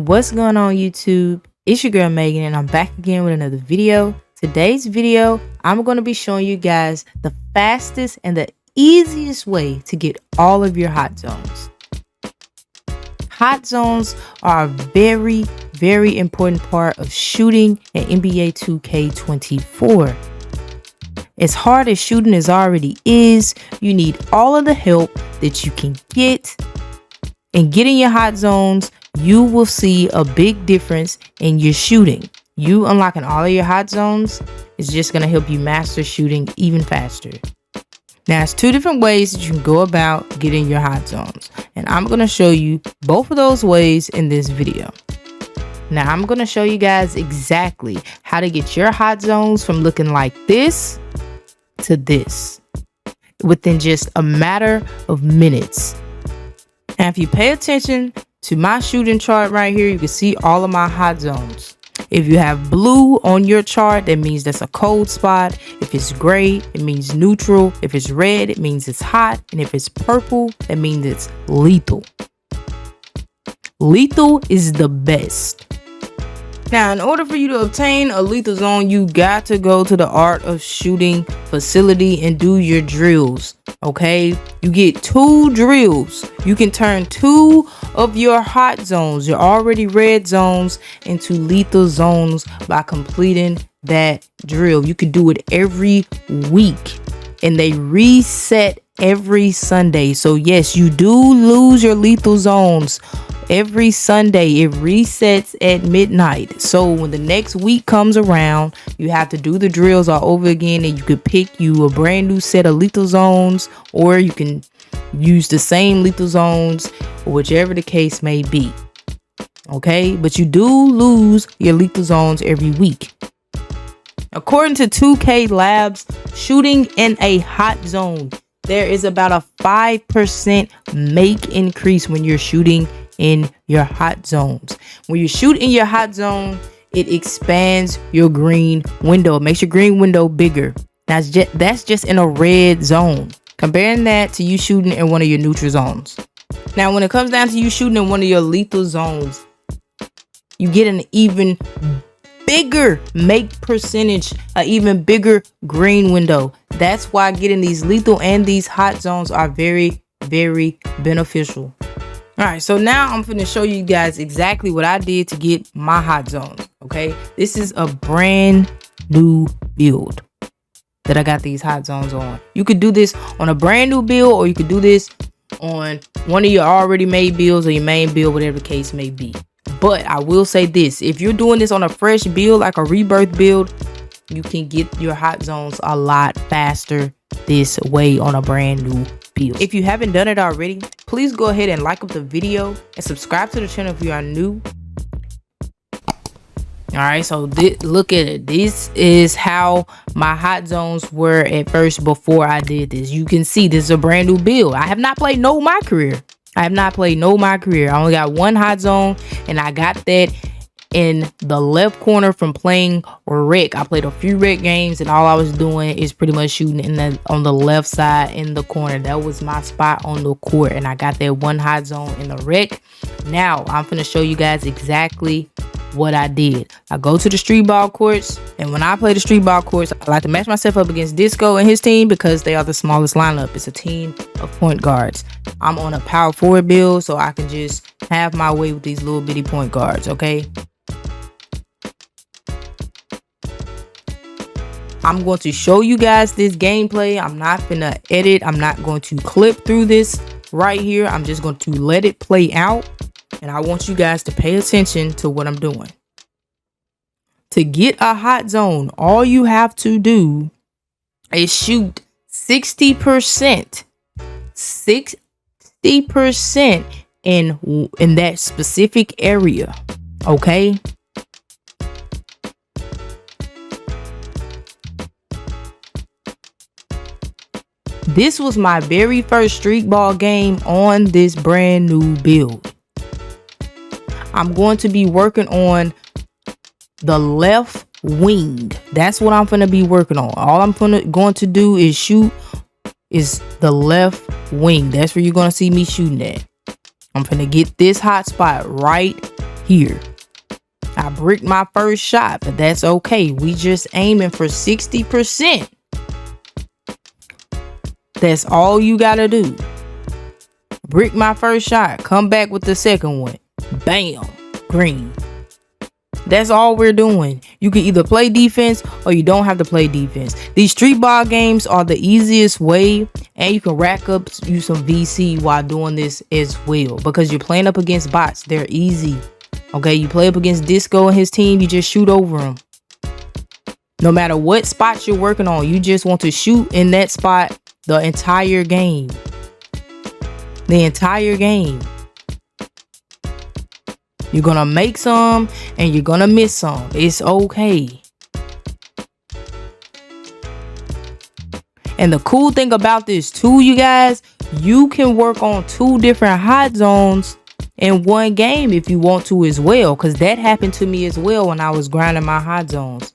What's going on YouTube? It's your girl Megan and I'm back again with another video. Today's video, I'm going to be showing you guys the fastest and the easiest way to get all of your hot zones. Hot zones are a very, very important part of shooting in NBA 2K24. As hard as shooting as already is, you need all of the help that you can get. And getting your hot zones, you will see a big difference in your shooting. You unlocking all of your hot zones is just going to help you master shooting even faster. Now, there's two different ways that you can go about getting your hot zones. And I'm going to show you both of those ways in this video. Now, I'm going to show you guys exactly how to get your hot zones from looking like this to this within just a matter of minutes. And if you pay attention to my shooting chart right here, you can see all of my hot zones. If you have blue on your chart, that means that's a cold spot. If it's gray, it means neutral. If it's red, it means it's hot. And if it's purple, that means it's lethal. Lethal is the best. Now, in order for you to obtain a lethal zone, you got to go to the Art of Shooting facility and do your drills. Okay, you get 2 drills. You can turn 2 of your hot zones, your already red zones, into lethal zones by completing that drill. You can do it every week and they reset every Sunday. So yes, you do lose your lethal zones every Sunday. It resets at midnight. So when the next week comes around, you have to do the drills all over again, and you could pick you a brand new set of lethal zones, or you can use the same lethal zones, or whichever the case may be. Okay, but you do lose your lethal zones every week. According to 2K Labs, shooting in a hot zone, there is about a 5% make increase when you're shooting in your hot zones. When you shoot in your hot zone, it expands your green window. It makes your green window bigger. That's just in a red zone. Comparing that to you shooting in one of your neutral zones. Now, when it comes down to you shooting in one of your lethal zones, you get an even bigger make percentage, an even bigger green window. That's why getting these lethal and these hot zones are very, very beneficial. All right, so now I'm going to show you guys exactly what I did to get my hot zones. Okay, this is a brand new build that I got these hot zones on. You could do this on a brand new build, or you could do this on one of your already made builds or your main build, whatever the case may be. But I will say this, if you're doing this on a fresh build, like a rebirth build, you can get your hot zones a lot faster this way on a brand new build. If you haven't done it already, please go ahead and like up the video and subscribe to the channel if you are new. All right, so look at it. This is how my hot zones were at first before I did this. You can see this is a brand new build. I have not played no my career. I only got one hot zone, and I got that in the left corner from playing rec. I played a few rec games, and all I was doing is pretty much shooting on the left side in the corner. That was my spot on the court, and I got that one hot zone in the rec. Now I'm gonna show you guys exactly what I did. I go to the street ball courts, and when I play the street ball courts, I like to match myself up against Disco and his team because they are the smallest lineup. It's a team of point guards. I'm on a power forward build, so I can just have my way with these little bitty point guards. Okay, I'm going to show you guys this gameplay. I'm not gonna edit. I'm not going to clip through this right here. I'm just going to let it play out. And I want you guys to pay attention to what I'm doing. To get a hot zone, all you have to do is shoot 60%. 60% in that specific area. Okay? This was my very first street ball game on this brand new build. I'm going to be working on the left wing. That's what I'm going to be working on. All I'm going to do is shoot is the left wing. That's where you're going to see me shooting at. I'm going to get this hot spot right here. I bricked my first shot, but that's okay. We just aiming for 60%. That's all you gotta do. Brick my first shot, come back with the second one. Bam, green. That's all we're doing. You can either play defense or you don't have to play defense. These street ball games are the easiest way, and you can rack up you some VC while doing this as well, because you're playing up against bots. They're easy. Okay, you play up against Disco and his team, you just shoot over them. No matter what spots you're working on, you just want to shoot in that spot the entire game. The entire game. You're gonna make some and you're gonna miss some. It's okay. And the cool thing about this too, you guys, you can work on 2 different hot zones in one game if you want to as well, because that happened to me as well when I was grinding my hot zones.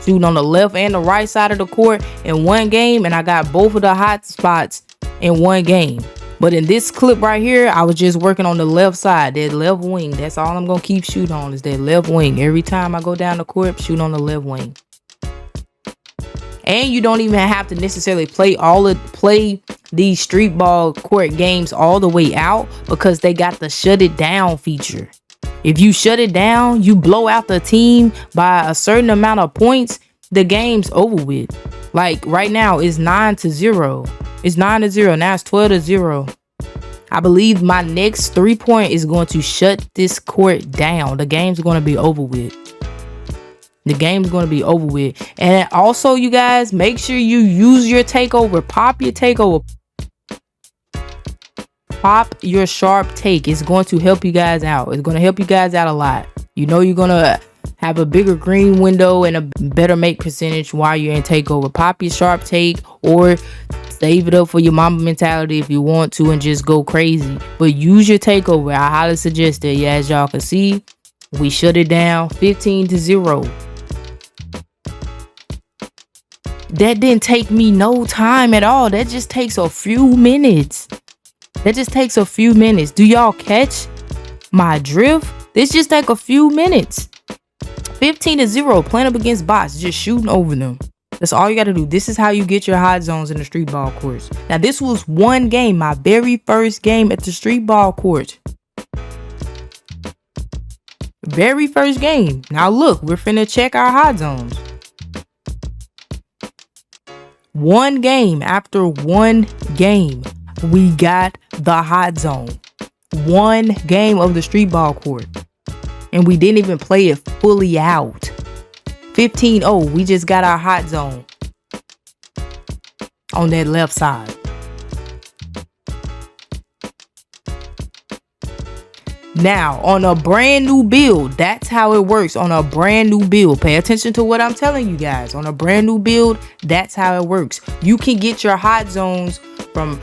Shooting on the left and the right side of the court in one game, and I got both of the hot spots in one game. But in this clip right here, I was just working on the left side, that left wing. That's all I'm gonna keep shooting on, is that left wing. Every time I go down the court, shoot on the left wing. And you don't even have to necessarily play these street ball court games all the way out, because they got the shut it down feature. If you shut it down, you blow out the team by a certain amount of points, the game's over with. Like right now, it's 9-0. It's 9-0. Now it's 12-0. I believe my next 3-point is going to shut this court down. The game's going to be over with. The game's going to be over with. And also, you guys, make sure you use your takeover. Pop your takeover. Pop your sharp take. It's going to help you guys out. It's going to help you guys out a lot. You know, you're going to have a bigger green window and a better make percentage while you're in takeover. Pop your sharp take, or save it up for your mama mentality if you want to and just go crazy. But use your takeover. I highly suggest it. Yeah, as y'all can see, we shut it down 15-0. That didn't take me no time at all. That just takes a few minutes. That just takes a few minutes. Do y'all catch my drift? This just take a few minutes. 15-0, playing up against bots, just shooting over them. That's all you got to do. This is how you get your hot zones in the street ball courts. Now, this was one game, my very first game at the street ball court. Very first game. Now, look, we're finna check our hot zones. One game after one game, we got the hot zone. One game of the street ball court. And we didn't even play it fully out. 15-0, we just got our hot zone on that left side. Now, on a brand new build, that's how it works. On a brand new build, pay attention to what I'm telling you guys. On a brand new build, that's how it works. You can get your hot zones from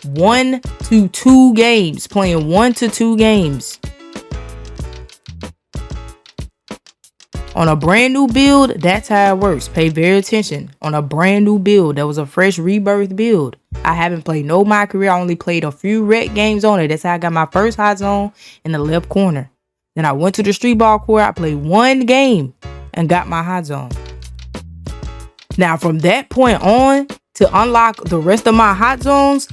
1 to 2 games, playing 1 to 2 games. On a brand new build, that's how it works. Pay very attention. On a brand new build, that was a fresh rebirth build. I haven't played no my career. I only played a few rec games on it. That's how I got my first hot zone in the left corner. Then I went to the street ball court. I played one game and got my hot zone. Now, from that point on, to unlock the rest of my hot zones,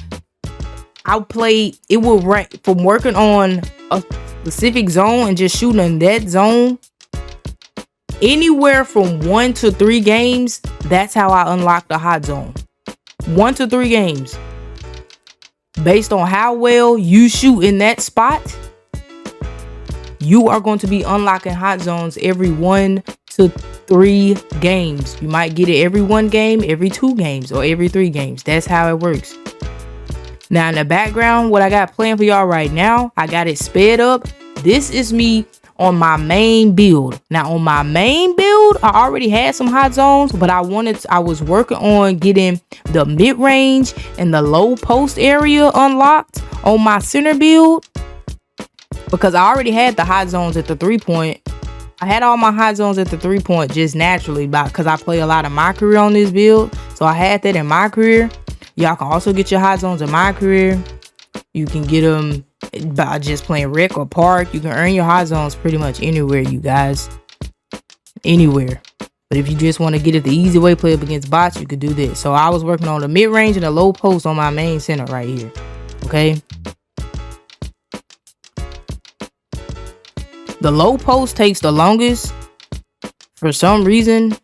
I played, it will rank from working on a specific zone and just shooting in that zone. Anywhere from 1 to 3 games, that's how I unlock the hot zone. 1 to 3 games. Based on how well you shoot in that spot, you are going to be unlocking hot zones every 1 to 3 games. You might get it every 1 game, every 2 games, or every 3 games. That's how it works. Now, in the background, what I got planned for y'all right now, I got it sped up. This is me on my main build. Now, on my main build, I already had some hot zones, but I was working on getting the mid-range and the low post area unlocked on my center build, because I already had the hot zones at the 3-point. I had all my hot zones at the 3-point just naturally, because I play a lot of my career on this build. So I had that in my career. Y'all can also get your hot zones in my career. You can get them by just playing rec or park. You can earn your hot zones pretty much anywhere, you guys. Anywhere. But if you just want to get it the easy way, play up against bots, you could do this. So I was working on the mid-range and the low post on my main center right here. Okay. The low post takes the longest for some reason,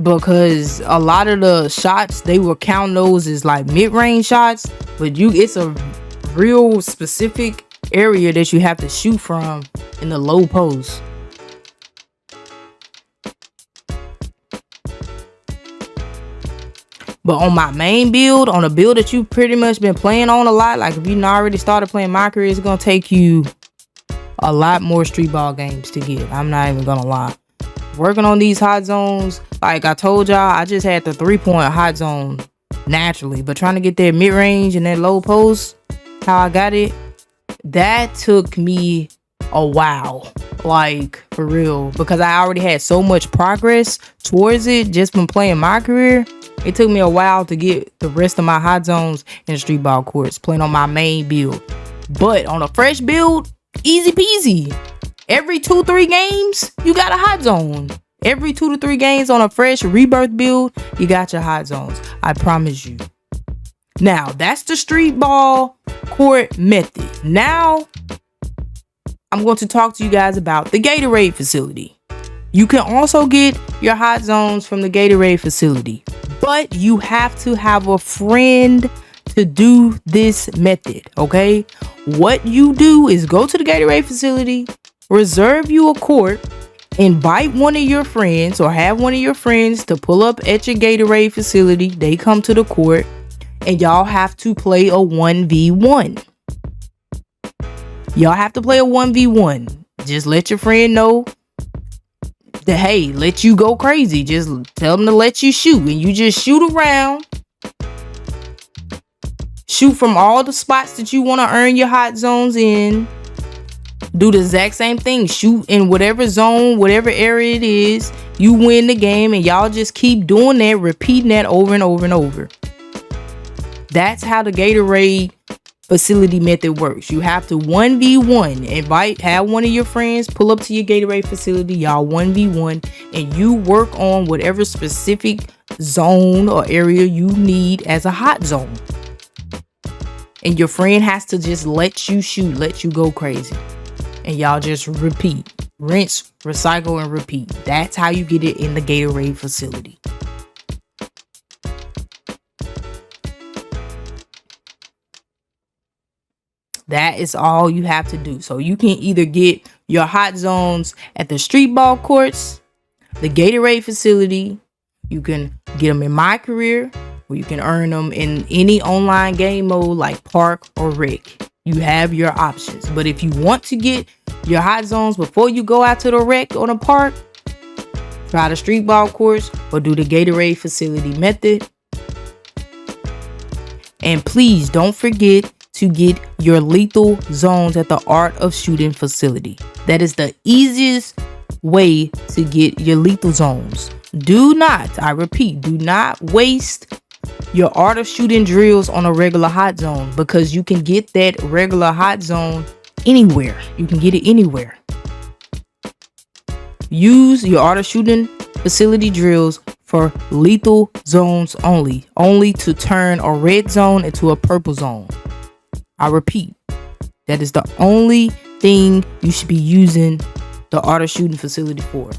because a lot of the shots, they will count those as like mid-range shots, but it's a real specific area that you have to shoot from in the low post. But on my main build, on a build that you pretty much been playing on a lot, like if you already started playing my career, it's gonna take you a lot more street ball games to get. I'm not even gonna lie. Working on these hot zones, like I told y'all, I just had the 3-point hot zone naturally, but trying to get that mid-range and that low post, how I got it, that took me a while, like for real, because I already had so much progress towards it just from playing my career. It took me a while to get the rest of my hot zones in street ball courts, playing on my main build. But on a fresh build, easy peasy. Every 2-3 games, you got a hot zone. Every 2 to 3 games on a fresh rebirth build, you got your hot zones. I promise you. Now, that's the street ball court method. Now, I'm going to talk to you guys about the Gatorade facility. You can also get your hot zones from the Gatorade facility, but you have to have a friend to do this method, okay? What you do is go to the Gatorade facility, reserve you a court, invite one of your friends or have one of your friends to pull up at your Gatorade facility. They come to the court and y'all have to play a 1v1. Y'all have to play a 1v1. Just let your friend know that, hey, let you go crazy. Just tell them to let you shoot, and you just shoot around. Shoot from all the spots that you want to earn your hot zones in. Do the exact same thing. Shoot in whatever zone, whatever area it is. You win the game, and y'all just keep doing that, repeating that over and over and over. That's how the Gatorade facility method works. You have to 1v1. Have one of your friends pull up to your Gatorade facility. Y'all 1v1, and you work on whatever specific zone or area you need as a hot zone. And your friend has to just let you shoot, let you go crazy. And y'all just repeat. Rinse, recycle, and repeat. That's how you get it in the Gatorade facility. That is all you have to do. So you can either get your hot zones at the street ball courts, the Gatorade facility. You can get them in my career, or you can earn them in any online game mode like park or rec. You have your options. But if you want to get your hot zones before you go out to the rec or the park, try the street ball course or do the Gatorade facility method. And please don't forget to get your lethal zones at the Art of Shooting facility. That is the easiest way to get your lethal zones. Do not, I repeat, do not waste your Art of Shooting drills on a regular hot zone, because you can get that regular hot zone anywhere. You can get it anywhere. Use your Art of Shooting facility drills for lethal zones only to turn a red zone into a purple zone. I repeat, that is the only thing you should be using the Art of Shooting facility for.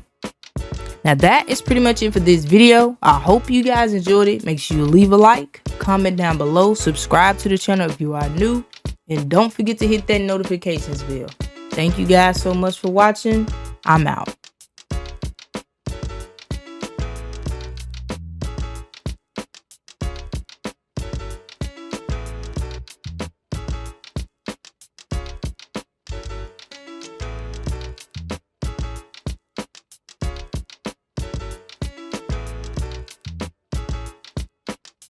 Now that is pretty much it for this video. I hope you guys enjoyed it. Make sure you leave a like, comment down below, subscribe to the channel if you are new, and don't forget to hit that notifications bell. Thank you guys so much for watching. I'm out.